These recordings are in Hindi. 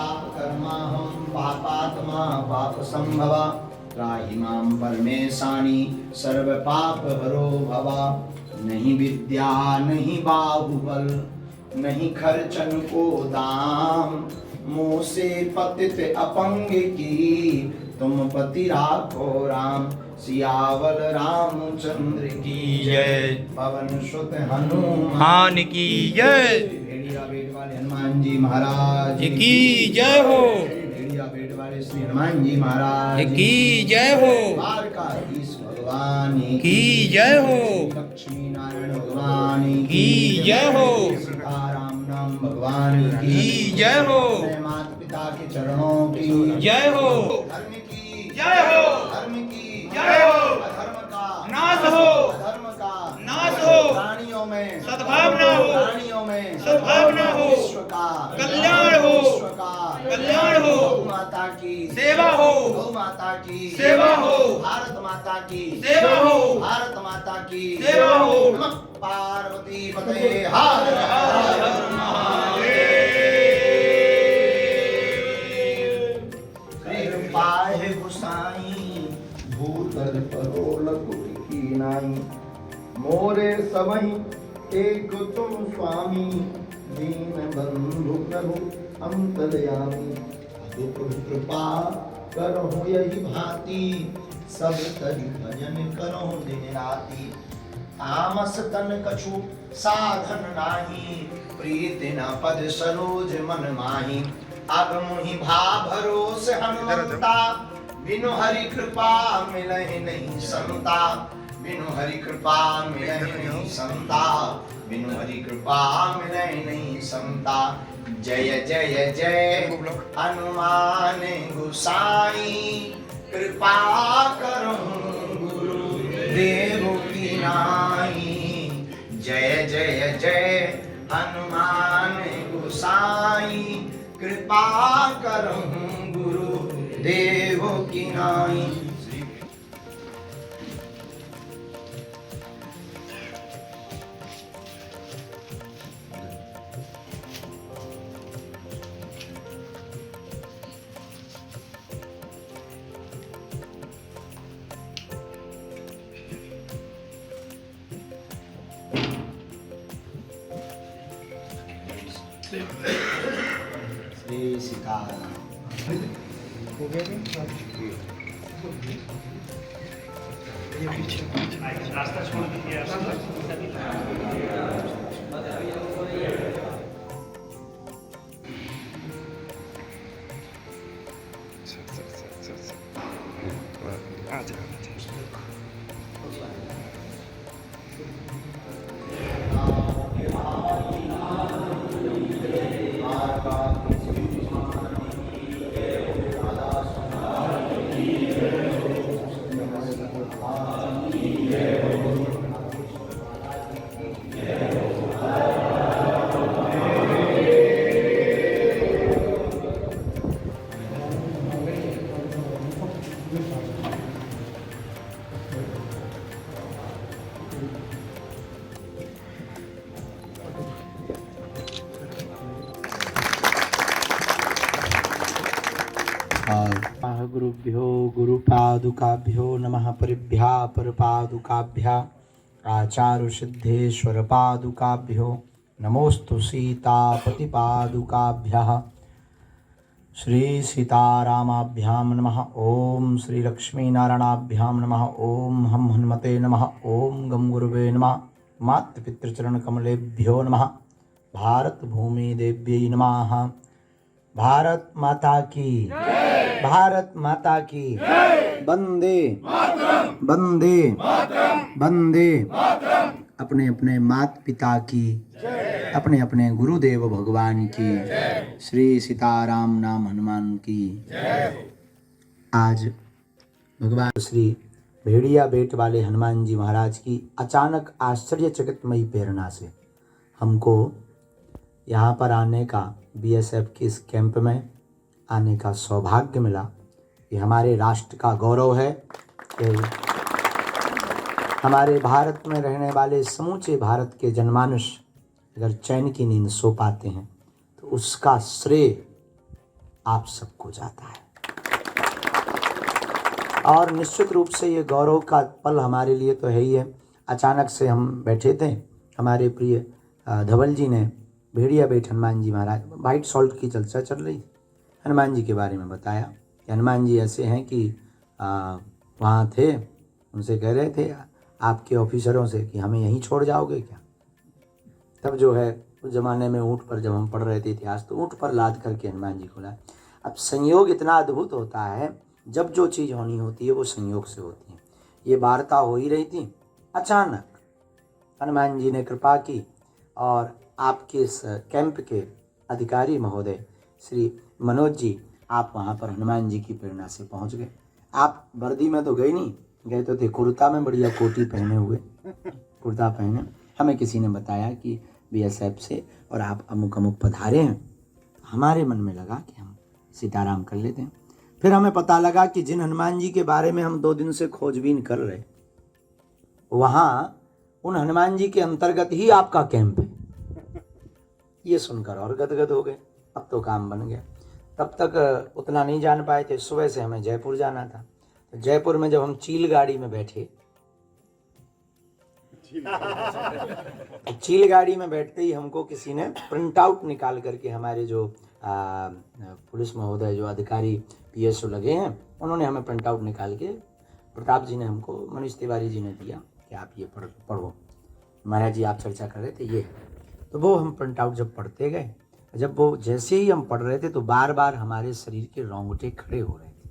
पापकर्माहं पापात्मा पापसंभवा त्राहि मां परमेशानि सर्वपापहरो भवा। नहीं विद्या नहीं बाहुबल नहीं खर्चन को दाम, मुँह से पतित अपंग की तुम पति राखो राम। सियावल रामचंद्र की जय, पवन सुत हनुमान की जय, भेड़िया बेट वाले हनुमान जी महाराज की जय हो, भेड़िया बेट वाले श्री हनुमान जी महाराज की जय हो, द्वारकाधीश भगवान की जय हो, लक्ष्मी नारायण भगवान की जय हो, सीताराम नाम भगवान की जय हो, माता पिता के चरणों की जय हो, धर्म की जय हो, धर्म की जय हो, अधर्म का नाश हो, अधर्म का नाश हो, प्राणियों में सद्भावना हो, प्राणियों में सद्भावना हो, विश्व का कल्याण हो, विश्व का कल्याण हो, गौ माता की सेवा हो, गौ माता की सेवा हो, भारत माता की सेवा हो, भारत माता की सेवा हो। नमः पार्वती पते हर हर पाए गुसाई भूतल परोलक की नाई, मोरे सबही एक तुम स्वामी दीन बंधु प्रभु अंतर्यामी। दुख कृपा करहु यही भांति सब तरि भजन करहु दिन राति। तामस तन कछु साधन नाही, प्रीति न पद सरोज मन माही। अब मुहि भा भरोस हनुमंता, बिनु हरि कृपा मिलहि नहीं संता। बिनु हरि कृपा मिलहि नहीं संता, बिनु हरि कृपा मिलहि नहीं संता। जय जय जय हनुमान गोसाई, कृपा करहु गुरु देव की नाई। जय जय जय हनुमान गोसाई, कृपा करहु गुरु देव की नाई। श्री सीताराम। हो गया रास्ता छोड़ दीजिए। गुरुभ्यो गुरुपादुकाभ्यो नमः। परिभ्या परपादुकाभ्या आचार्य सिद्धेश्वर पादुकाभ्यो नमोस्तु सीतापतिपादुकाभ्यः। श्री सीतारामाभ्यां नमः। ओम श्री लक्ष्मीनारायणाभ्यां नमः। ओम हम हनुमते नमः। ओम गम गुरुवे नमः। मातृपितृचरण कमलेभ्यो नमः। भारत भूमि देव्यै नमः। भारत माता की, भारत माता की वंदे वंदे वंदे। अपने अपने माता पिता की, अपने अपने गुरुदेव भगवान की, श्री सीताराम नाम हनुमान की। आज भगवान श्री भेड़िया बेट वाले हनुमान जी महाराज की अचानक आश्चर्यचकितमयी प्रेरणा से हमको यहाँ पर आने का, बीएसएफ के इस कैंप में आने का सौभाग्य मिला। ये हमारे राष्ट्र का गौरव है कि हमारे भारत में रहने वाले समूचे भारत के जनमानस अगर चैन की नींद सो पाते हैं तो उसका श्रेय आप सबको जाता है। और निश्चित रूप से ये गौरव का पल हमारे लिए तो है ही है। अचानक से हम बैठे थे, हमारे प्रिय धवल जी ने भेड़िया बेट हनुमान जी महाराज, वाइट सॉल्ट की चर्चा चल रही थी, हनुमान जी के बारे में बताया कि हनुमान जी ऐसे हैं कि वहाँ थे, उनसे कह रहे थे आपके ऑफिसरों से कि हमें यहीं छोड़ जाओगे क्या। तब जो है उस ज़माने में ऊँट पर जब हम पढ़ रहे थे इतिहास, तो ऊँट पर लाद करके हनुमान जी को लाए। अब संयोग इतना अद्भुत होता है, जब जो चीज़ होनी होती है वो संयोग से होती है। ये वार्ता हो ही रही थी, अचानक हनुमान जी ने कृपा की और आपके इस कैंप के अधिकारी महोदय श्री मनोज जी, आप वहाँ पर हनुमान जी की प्रेरणा से पहुँच गए। आप वर्दी में तो गए नहीं, गए तो थे कुर्ता में, बढ़िया कोटी पहने हुए, कुर्ता पहने। हमें किसी ने बताया कि बीएसएफ से और आप अमुक अमुक पधारे हैं। हमारे मन में लगा कि हम सीताराम कर लेते हैं। फिर हमें पता लगा कि जिन हनुमान जी के बारे में हम 2 दिन से खोजबीन कर रहे, वहाँ उन हनुमान जी के अंतर्गत ही आपका कैंप है। ये सुनकर और गदगद हो गए, अब तो काम बन गया। तब तक उतना नहीं जान पाए थे, सुबह से हमें जयपुर जाना था। तो जयपुर में जब हम चील गाड़ी में बैठे, तो चील गाड़ी में बैठते ही हमको किसी ने प्रिंट आउट निकाल करके, हमारे जो पुलिस महोदय जो अधिकारी पीएसओ लगे हैं, उन्होंने हमें प्रिंट आउट निकाल के, प्रताप जी ने हमको, मनीष तिवारी जी ने दिया कि आप ये पढ़ो, महाराज जी आप चर्चा कर रहे थे ये। तो वो हम प्रिंट आउट जब पढ़ते गए, जब वो जैसे ही हम पढ़ रहे थे तो बार बार हमारे शरीर के रोंगटे खड़े हो रहे थे,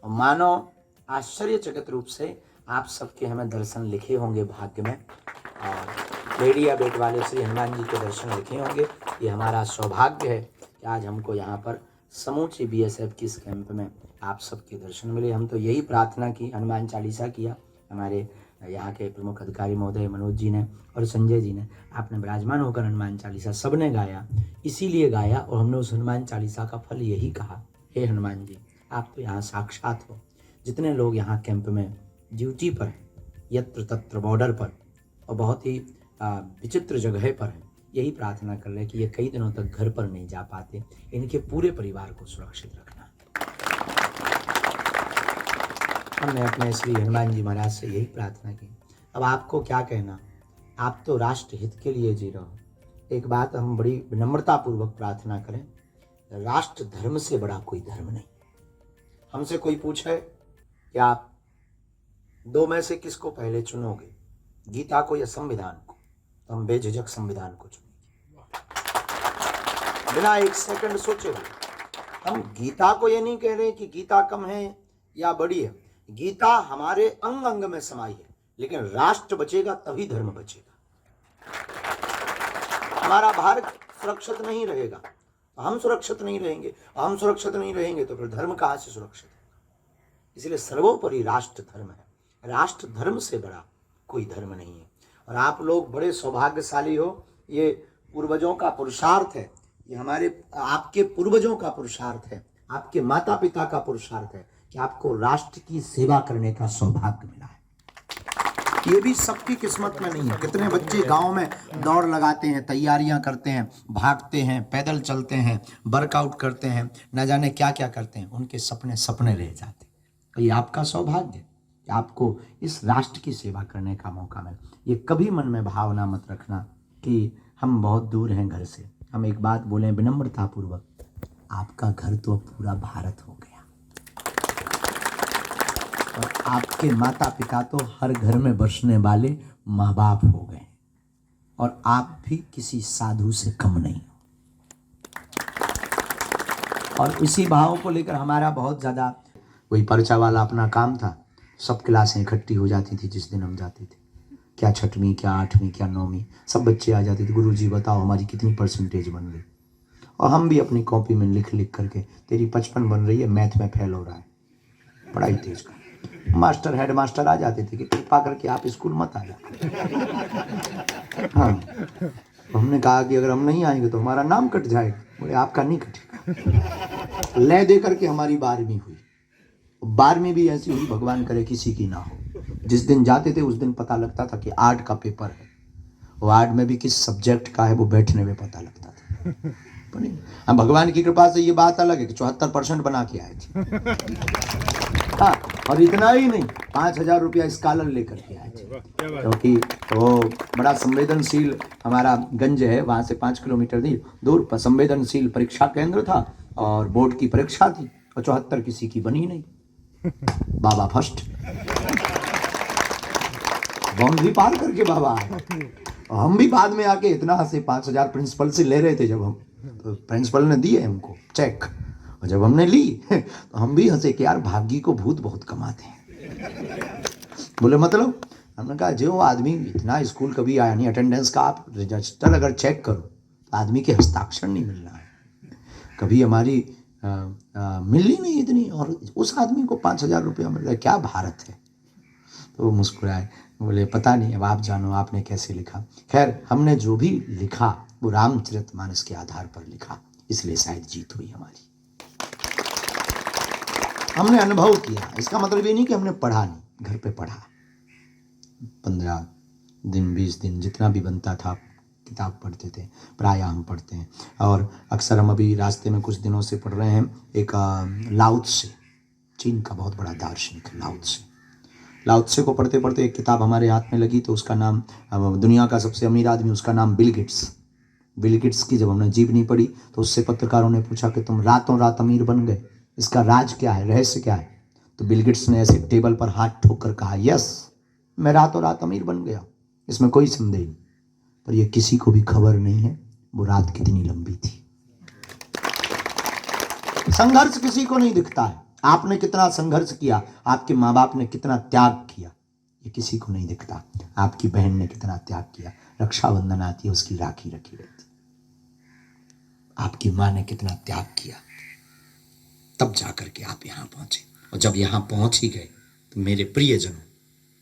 और मानो आश्चर्यचकित रूप से आप सबके हमें दर्शन लिखे होंगे भाग्य में, और भेड़िया बेट वाले श्री हनुमान जी के दर्शन लिखे होंगे। ये हमारा सौभाग्य है कि आज हमको यहाँ पर समूची बीएसएफ की इस कैंप में आप सबके दर्शन मिले। हम तो यही प्रार्थना की, हनुमान चालीसा किया, हमारे यहाँ के प्रमुख अधिकारी महोदय मनोज जी ने और संजय जी ने, आपने विराजमान होकर हनुमान चालीसा सबने गाया, इसीलिए गाया। और हमने उस हनुमान चालीसा का फल यही कहा, हे हनुमान जी आप तो यहाँ साक्षात हो। जितने लोग यहाँ कैंप में ड्यूटी पर हैं, यत्र तत्र बॉर्डर पर और बहुत ही विचित्र जगह पर हैं, यही प्रार्थना कर रहे कि ये कई दिनों तक घर पर नहीं जा पाते, इनके पूरे परिवार को सुरक्षित रखना। हमने अपने श्री हनुमान जी महाराज से यही प्रार्थना की। अब आपको क्या कहना, आप तो राष्ट्र हित के लिए जी रहे हो। एक बात हम बड़ी विनम्रतापूर्वक प्रार्थना करें, राष्ट्र धर्म से बड़ा कोई धर्म नहीं। हमसे कोई पूछे कि आप 2 में से किसको पहले चुनोगे, गीता को या संविधान को, तो हम बेझिझक संविधान को चुनेंगे, बिना 1 सेकंड सोचे हुए। हम गीता को ये नहीं कह रहे कि गीता कम है या बड़ी है, गीता हमारे अंग अंग में समाई है, लेकिन राष्ट्र बचेगा तभी धर्म बचेगा। हमारा भारत सुरक्षित नहीं रहेगा तो हम सुरक्षित नहीं रहेंगे, हम सुरक्षित नहीं रहेंगे तो फिर धर्म कहाँ से सुरक्षित होगा। इसलिए सर्वोपरि राष्ट्र धर्म है, राष्ट्र धर्म से बड़ा कोई धर्म नहीं है। और आप लोग बड़े सौभाग्यशाली हो, ये पूर्वजों का पुरुषार्थ है, ये हमारे आपके पूर्वजों का पुरुषार्थ है, आपके माता पिता का पुरुषार्थ है कि आपको राष्ट्र की सेवा करने का सौभाग्य मिला है। ये भी सबकी किस्मत में नहीं है। कितने बच्चे गांव में दौड़ लगाते हैं, तैयारियां करते हैं, भागते हैं, पैदल चलते हैं, वर्कआउट करते हैं, न जाने क्या क्या करते हैं, उनके सपने सपने रह जाते हैं। तो ये आपका सौभाग्य है कि आपको इस राष्ट्र की सेवा करने का मौका मिले। ये कभी मन में भावना मत रखना कि हम बहुत दूर हैं घर से। हम एक बात बोलें विनम्रतापूर्वक, आपका घर तो पूरा भारत हो गया, और आपके माता पिता तो हर घर में बसने वाले माँ बाप हो गए, और आप भी किसी साधु से कम नहीं हो। और इसी भाव को लेकर हमारा बहुत ज़्यादा, वही पर्चा वाला अपना काम था, सब क्लासें इकट्ठी हो जाती थी जिस दिन हम जाते थे, क्या 6वीं क्या 8वीं क्या 9वीं, सब बच्चे आ जाते थे, गुरुजी बताओ हमारी कितनी परसेंटेज बन रही। और हम भी अपनी कॉपी में लिख लिख करके, तेरी 55 बन रही है, मैथ में फेल हो रहा है, पढ़ाई तेज कर। मास्टर हेड मास्टर आ जाते थे कि कृपा करके आप स्कूल मत आ जाओ। हाँ, तो हमने कहा कि अगर हम नहीं आएंगे तो हमारा नाम कट जाएगा। बोले आपका नहीं कटेगा। ले दे करके हमारी 12वीं हुई। 12वीं भी ऐसी हुई, भगवान करे किसी की ना हो। जिस दिन जाते थे उस दिन पता लगता था कि आर्ट का पेपर है, और आर्ट में भी किस सब्जेक्ट का है वो बैठने में पता लगता था। बनी। हाँ, भगवान की कृपा से ये बात अलग है कि 74% बना के आए थे। हाँ, और इतना ही नहीं, 5,000 रुपया स्कॉलर लेकर के आए थे, क्योंकि वो बड़ा संवेदनशील हमारा गंज है, वहाँ से 5 किलोमीटर दूर पर संवेदनशील परीक्षा केंद्र था और बोर्ड की परीक्षा थी और 74 किसी की बनी नहीं। बाबा फर्स्ट, हम भी पार करके बाबा आए। हम भी बाद में आके इतना हंसे, 5,000 प्रिंसिपल से ले रहे थे जब हम, तो प्रिंसिपल ने दिए हमको चेक, और जब हमने ली तो हम भी हंसे कि यार भाग्य को भूत बहुत कमाते हैं। बोले मतलब? हमने कहा जो आदमी इतना स्कूल कभी आया नहीं, अटेंडेंस का आप रजिस्टर अगर चेक करो तो आदमी के हस्ताक्षर नहीं मिल रहा है, कभी हमारी मिल ही नहीं इतनी, और उस आदमी को 5,000 रुपया मिल रहा है, क्या भारत है। तो वो मुस्कुराए, बोले पता नहीं, अब आप जानो आपने कैसे लिखा। खैर, हमने जो भी लिखा वो रामचरितमानस के आधार पर लिखा, इसलिए शायद जीत हुई हमारी। हमने अनुभव किया, इसका मतलब ये नहीं कि हमने पढ़ा नहीं, घर पे पढ़ा, 15 दिन 20 दिन जितना भी बनता था किताब पढ़ते थे, प्रायः हम पढ़ते हैं। और अक्सर हम अभी रास्ते में कुछ दिनों से पढ़ रहे हैं एक लाओ त्से, चीन का बहुत बड़ा दार्शनिक लाओ त्से। लाओ त्से को पढ़ते पढ़ते एक किताब हमारे हाथ में लगी, तो उसका नाम, दुनिया का सबसे अमीर आदमी, उसका नाम बिल गेट्स। बिल गेट्स की जब हमने जीवनी पढ़ी तो उससे पत्रकारों ने पूछा कि तुम रातों रात अमीर बन गए, इसका राज क्या है, रहस्य क्या है। तो बिल गेट्स ने ऐसे टेबल पर हाथ ठोक कर कहा, यस, मैं रातों रात अमीर बन गया, इसमें कोई संदेह नहीं, पर यह किसी को भी खबर नहीं है वो रात कितनी लंबी थी। संघर्ष किसी को नहीं दिखता है, आपने कितना संघर्ष किया, आपके माँ बाप ने कितना त्याग किया, ये किसी को नहीं दिखता। आपकी बहन ने कितना त्याग किया, रक्षाबंधन आती है उसकी राखी रखी रहती, आपकी माँ ने कितना त्याग किया, तब जाकर के आप यहाँ पहुंचे। और जब यहाँ पहुंच ही गए तो मेरे प्रियजनों,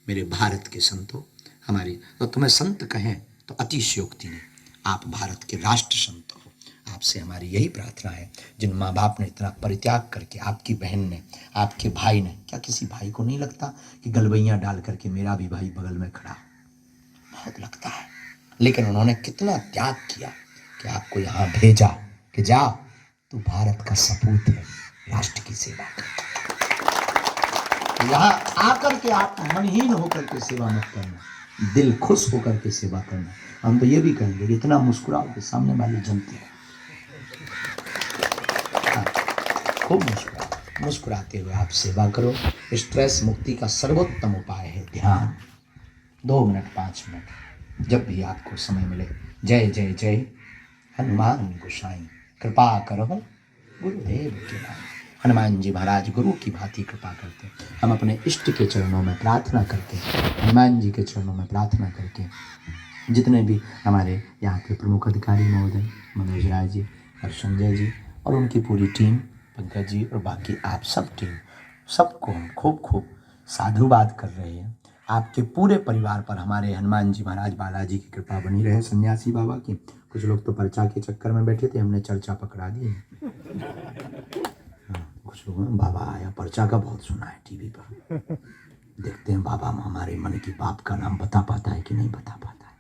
मेरे भारत के संतों, हमारे, तो तुम्हें संत कहें तो अतिशयोक्ति नहीं, आप भारत के राष्ट्र संत हो। आपसे हमारी यही प्रार्थना है, जिन माँ बाप ने इतना परित्याग करके, आपकी बहन ने, आपके भाई ने, क्या किसी भाई को नहीं लगता कि गलबैयाँ डाल करके मेरा भी भाई बगल में खड़ा, बहुत लगता है, लेकिन उन्होंने कितना त्याग किया कि आपको यहाँ भेजा कि जाओ तू भारत का सपूत है, राष्ट्र की सेवा कर। यहाँ आकर के आप मनहीन होकर के सेवा मत करना, दिल खुश होकर के सेवा करना। हम तो ये भी कहेंगे कि इतना मुस्कुराओ कि सामने वाले जलते हैं। खूब मुस्कुराओ, मुस्कुराते हुए आप सेवा करो। स्ट्रेस मुक्ति का सर्वोत्तम उपाय है ध्यान। 2 मिनट 5 मिनट जब भी आपको समय मिले, जय जय जय हनुमान गोसाई, कृपा करो गुरुदेव के नाम। हनुमान जी महाराज गुरु की भांति कृपा करते। हम अपने इष्ट के चरणों में प्रार्थना करके, हनुमान जी के चरणों में प्रार्थना करके, जितने भी हमारे यहाँ के प्रमुख अधिकारी महोदय, मनोज राय जी और संजय जी और उनकी पूरी टीम, पंकज जी और बाकी आप सब टीम, सबको हम खूब खूब साधुवाद कर रहे हैं। आपके पूरे परिवार पर हमारे हनुमान जी महाराज बालाजी की कृपा बनी रहे, सन्यासी बाबा की। कुछ लोग तो पर्चा के चक्कर में बैठे थे, हमने चर्चा पकड़ा दी। कुछ लोगों ने बाबा आया, पर्चा का बहुत सुना है टीवी पर, देखते हैं बाबा हमारे मन की बाप का नाम बता पाता है कि नहीं बता पाता है।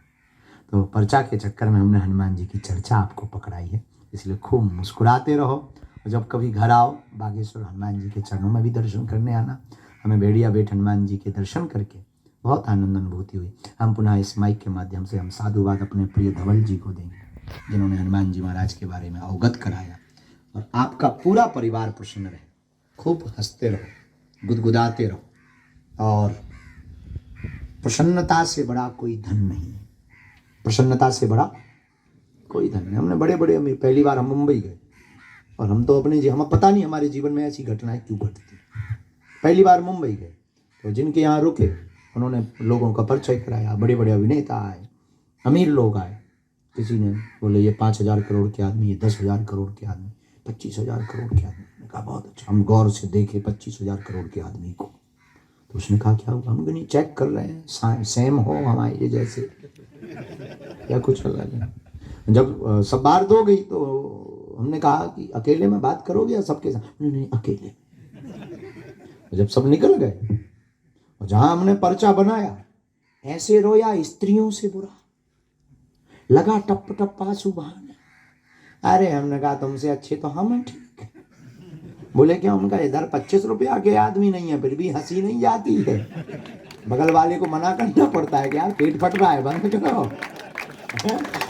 तो पर्चा के चक्कर में हमने हनुमान जी की चर्चा आपको पकड़ाई है, इसलिए खूब मुस्कुराते रहो। और जब कभी घर आओ, बागेश्वर हनुमान जी के चरणों में भी दर्शन करने आना। हमें भेड़िया बेट हनुमान जी के दर्शन करके बहुत आनंद अनुभूति हुई। हम पुनः इस माइक के माध्यम से हम साधुवाद अपने प्रिय धवल जी को देंगे, जिन्होंने हनुमान जी महाराज के बारे में अवगत कराया। और आपका पूरा परिवार प्रसन्न रहे, खूब हंसते रहो, गुदगुदाते रहो। और प्रसन्नता से बड़ा कोई धन नहीं है, प्रसन्नता से बड़ा कोई धन नहीं। हमने बड़े बड़े अमीर, पहली बार हम मुंबई गए और हम तो अपने हम पता नहीं हमारे जीवन में ऐसी घटनाएं क्यों घटती। पहली बार मुंबई गए तो जिनके यहाँ रुके उन्होंने लोगों का परिचय कराया, बड़े बड़े अभिनेता आए, अमीर लोग आए। किसी ने बोले ये 5,000 करोड़ के आदमी, ये 10,000 करोड़ के आदमी, 25,000 करोड़ के आदमी। मैंने कहा बहुत अच्छा। हम गौर से देखे 25,000 करोड़ के आदमी को, तो उसने कहा क्या हुआ? हम नहीं चेक कर रहे हैं, सेम हो हमारे जैसे या कुछ अलग है। जब सब बार दो गई तो हमने कहा कि अकेले में बात करोगे या सबके साथ? नहीं अकेले। जब सब निकल गए और जहां हमने पर्चा बनाया, ऐसे रोया स्त्रियों से बुरा, लगा टप टप आंसू बहाने। अरे हमने कहा तुमसे अच्छे तो हम हैं, ठीक। बोले क्यों? उनका इधर 25 रुपया के आदमी नहीं है, फिर भी हंसी नहीं जाती है। बगल वाले को मना करना पड़ता है कि यार पेट फट रहा है, बंद करो।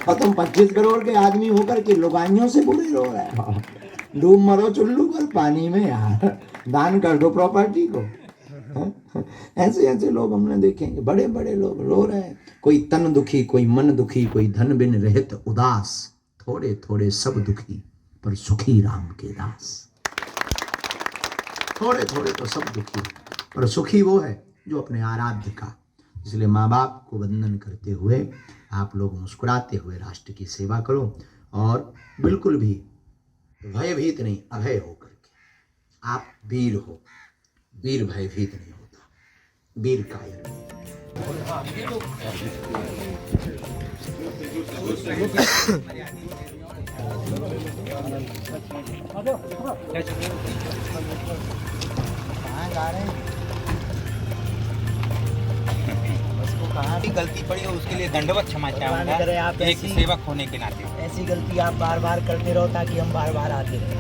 और तुम 25 करोड़ के आदमी होकर के लुगाइयों से बुरे रो रहे हो। डूब मरो चुल्लू पर पानी में यार, दान कर दो प्रॉपर्टी को। ऐसे ऐसे लोग हमने देखेंगे, बड़े बड़े लोग रो रहे हैं। कोई तन दुखी, कोई मन दुखी, कोई धन बिन रहत उदास, थोड़े थोड़े सब दुखी पर सुखी राम के दास। थोड़े थोड़े तो सब दुखी, पर सुखी वो है जो अपने आराध्य का। इसलिए माँ बाप को वंदन करते हुए आप लोग मुस्कुराते हुए राष्ट्र की सेवा करो, और बिल्कुल भी भयभीत नहीं, अभय होकर के। आप वीर हो, वीर भयभीत नहीं होता, वीर कायर। कहाँ जा रहे हैं? कहाँ भी गलती पड़ी हो उसके लिए दंडवत क्षमा चाहूंगा, आप एक सेवक होने के नाते। ऐसी गलती आप बार बार करते रहो ताकि हम बार बार आते रहें।